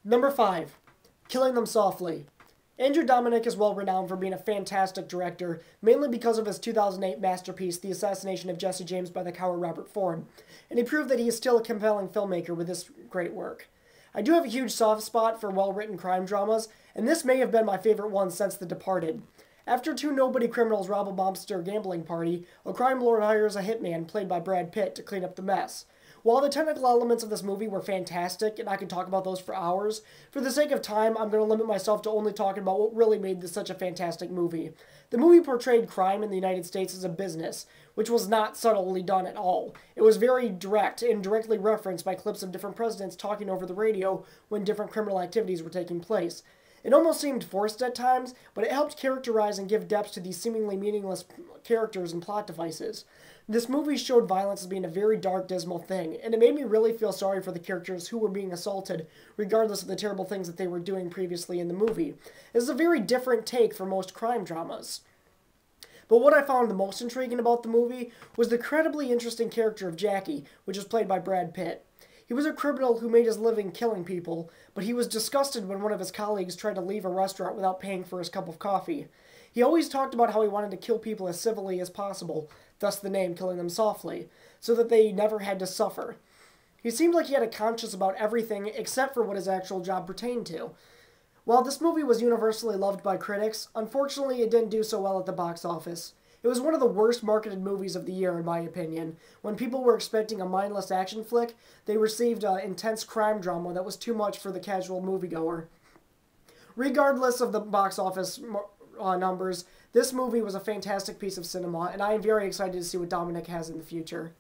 Number 5. Killing Them Softly. Andrew Dominik is well renowned for being a fantastic director, mainly because of his 2008 masterpiece, The Assassination of Jesse James by the Coward Robert Ford, and he proved that he is still a compelling filmmaker with this great work. I do have a huge soft spot for well-written crime dramas, and this may have been my favorite one since The Departed. After two nobody criminals rob a mobster gambling party, a crime lord hires a hitman, played by Brad Pitt, to clean up the mess. While the technical elements of this movie were fantastic, and I could talk about those for hours, for the sake of time, I'm going to limit myself to only talking about what really made this such a fantastic movie. The movie portrayed crime in the United States as a business, which was not subtly done at all. It was very direct, and directly referenced by clips of different presidents talking over the radio when different criminal activities were taking place. It almost seemed forced at times, but it helped characterize and give depth to these seemingly meaningless characters and plot devices. This movie showed violence as being a very dark, dismal thing, and it made me really feel sorry for the characters who were being assaulted, regardless of the terrible things that they were doing previously in the movie. This is a very different take from most crime dramas. But what I found the most intriguing about the movie was the incredibly interesting character of Jackie, which was played by Brad Pitt. He was a criminal who made his living killing people, but he was disgusted when one of his colleagues tried to leave a restaurant without paying for his cup of coffee. He always talked about how he wanted to kill people as civilly as possible, thus the name Killing Them Softly, so that they never had to suffer. He seemed like he had a conscience about everything except for what his actual job pertained to. While this movie was universally loved by critics, unfortunately it didn't do so well at the box office. It was one of the worst marketed movies of the year, in my opinion. When people were expecting a mindless action flick, they received an intense crime drama that was too much for the casual moviegoer. Regardless of the box office numbers, this movie was a fantastic piece of cinema, and I am very excited to see what Dominik has in the future.